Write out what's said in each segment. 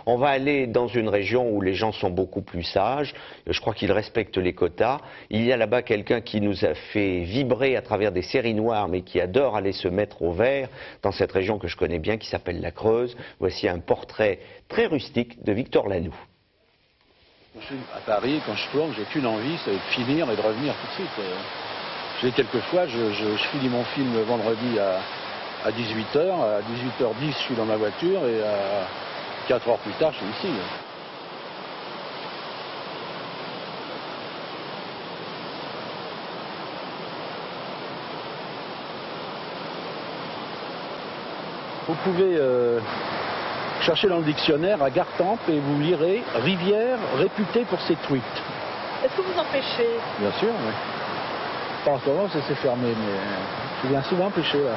On va aller dans une région où les gens sont beaucoup plus sages, je crois qu'ils respectent les quotas. Il y a là-bas quelqu'un qui nous a fait vibrer à travers des séries noires, mais qui adore aller se mettre au vert dans cette région que je connais bien, qui s'appelle la Creuse. Voici un portrait très rustique de Victor Lanoux. À Paris, quand je tourne, j'ai qu'une envie, c'est de finir et de revenir tout de suite. J'ai quelquefois, je finis mon film le vendredi à 18h, à 18h10 je suis dans ma voiture et à 4 heures plus tard je suis ici. Vous pouvez chercher dans le dictionnaire à Gartempe et vous lirez « rivière réputée pour ses truites ». Est-ce que vous en pêchez? Bien sûr, oui. Pas en ce moment, c'est fermé, mais je viens souvent pêcher là.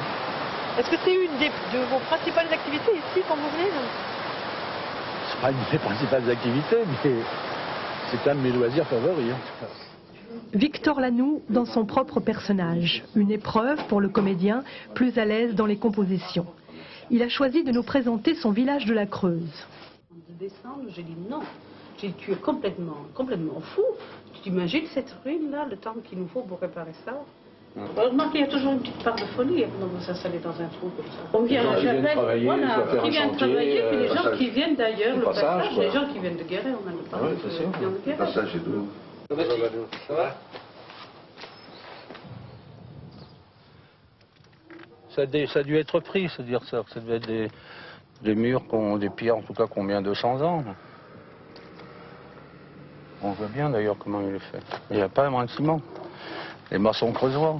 Est-ce que c'est une de vos principales activités ici quand vous venez? C'est pas une de mes principales activités, mais c'est un de mes loisirs favoris. Victor Lanoux dans son propre personnage, une épreuve pour le comédien, plus à l'aise dans les compositions. Il a choisi de nous présenter son village de la Creuse. De descendre, j'ai dit non. J'ai dit tu es complètement fou. Tu t'imagines cette ruine-là, le temps qu'il nous faut pour réparer ça? Heureusement qu'il y a toujours une petite part de folie avant de s'installer dans un trou comme ça. On vient, travailler, voilà, qui viennent travailler, puis les gens passage, qui viennent d'ailleurs, le passage, quoi. les gens qui viennent de Guéret, on en a parlé. Oui, c'est sûr. Le passage est doux. Ça va? Ça a dû être pris, c'est-à-dire ça devait être des murs, des pierres en tout cas combien 200 ans. On voit bien d'ailleurs comment il est fait. Il n'y a pas moins de ciment. Les maçons creusois.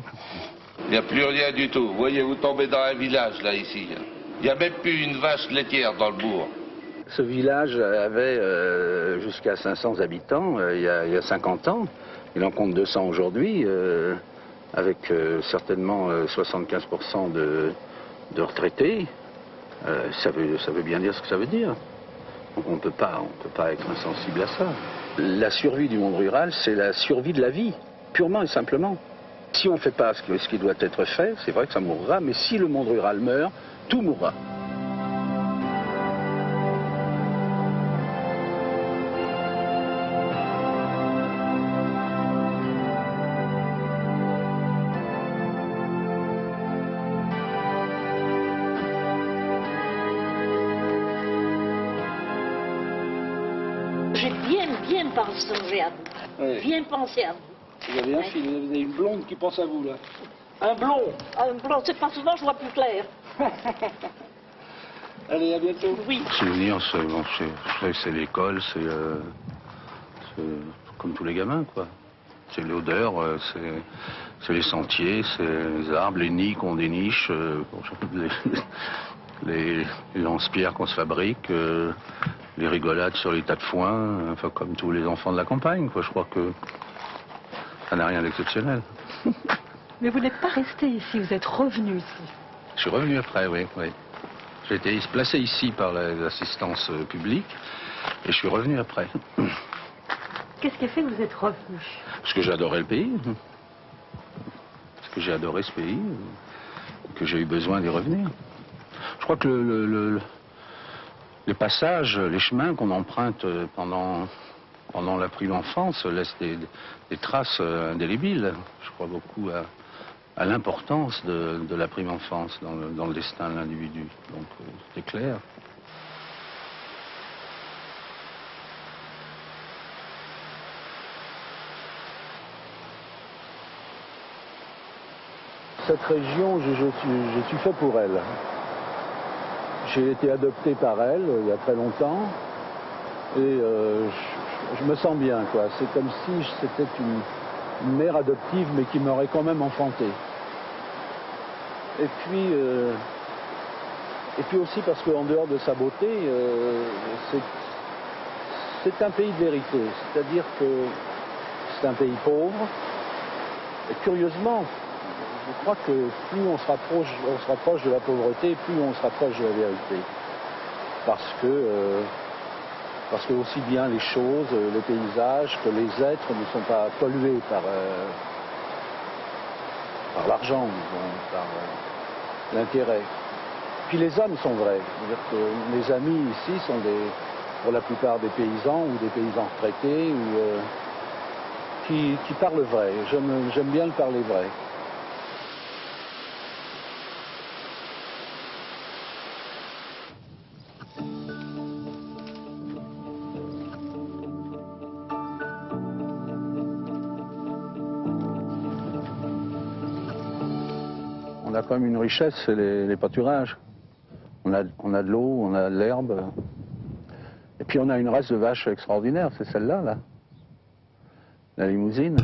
Il n'y a plus rien du tout. Vous voyez, vous tombez dans un village, là, ici. Il n'y a même plus une vache laitière dans le bourg. Ce village avait jusqu'à 500 habitants il y a 50 ans. Il en compte 200 aujourd'hui, avec certainement 75% de retraités. Ça veut bien dire ce que ça veut dire. Donc on ne peut pas être insensible à ça. La survie du monde rural, c'est la survie de la vie, purement et simplement. Si on ne fait pas ce qui doit être fait, c'est vrai que ça mourra, mais si le monde rural meurt, tout mourra. J'ai bien pensé à vous. Oui. Bien pensé à vous. Vous avez un fil, vous avez une blonde qui pense à vous, là. Un blond. Un blond, c'est pas souvent, je vois plus clair. Allez, à bientôt. Oui. Souvenir, c'est l'école, c'est comme tous les gamins, quoi. C'est l'odeur, c'est les sentiers, c'est les arbres, les nids qu'on déniche, les lance-pierres qu'on se fabrique, les rigolades sur les tas de foin, enfin comme tous les enfants de la campagne, quoi. Je crois que ça n'a rien d'exceptionnel. Mais vous n'êtes pas resté ici, vous êtes revenu ici. Je suis revenu après, oui. J'ai été placé ici par l'assistance publique et je suis revenu après. Qu'est-ce qui a fait que vous êtes revenu? Parce que j'adorais le pays. Parce que j'ai adoré ce pays. Que j'ai eu besoin d'y revenir. Je crois que les passages, les chemins qu'on emprunte pendant la prime enfance laissent des traces indélébiles. Je crois beaucoup à l'importance de la prime enfance dans le destin de l'individu. Donc c'est clair. Cette région, j'ai tout fait pour elle. J'ai été adopté par elle il y a très longtemps et je me sens bien, quoi. C'est comme si c'était une mère adoptive mais qui m'aurait quand même enfanté. Et puis aussi parce qu'en dehors de sa beauté, c'est un pays de vérité. C'est-à-dire que c'est un pays pauvre. Et curieusement, je crois que plus on se rapproche de la pauvreté, plus on se rapproche de la vérité. Parce que aussi bien les choses, les paysages, que les êtres ne sont pas pollués par l'argent, par l'intérêt. Puis les hommes sont vrais. C'est-à-dire que mes amis ici sont pour la plupart des paysans ou des paysans retraités ou, qui parlent vrai. J'aime bien le parler vrai. On a quand même une richesse, c'est les pâturages. On a de l'eau, on a de l'herbe. Et puis on a une race de vaches extraordinaire, c'est celle-là, là. La Limousine.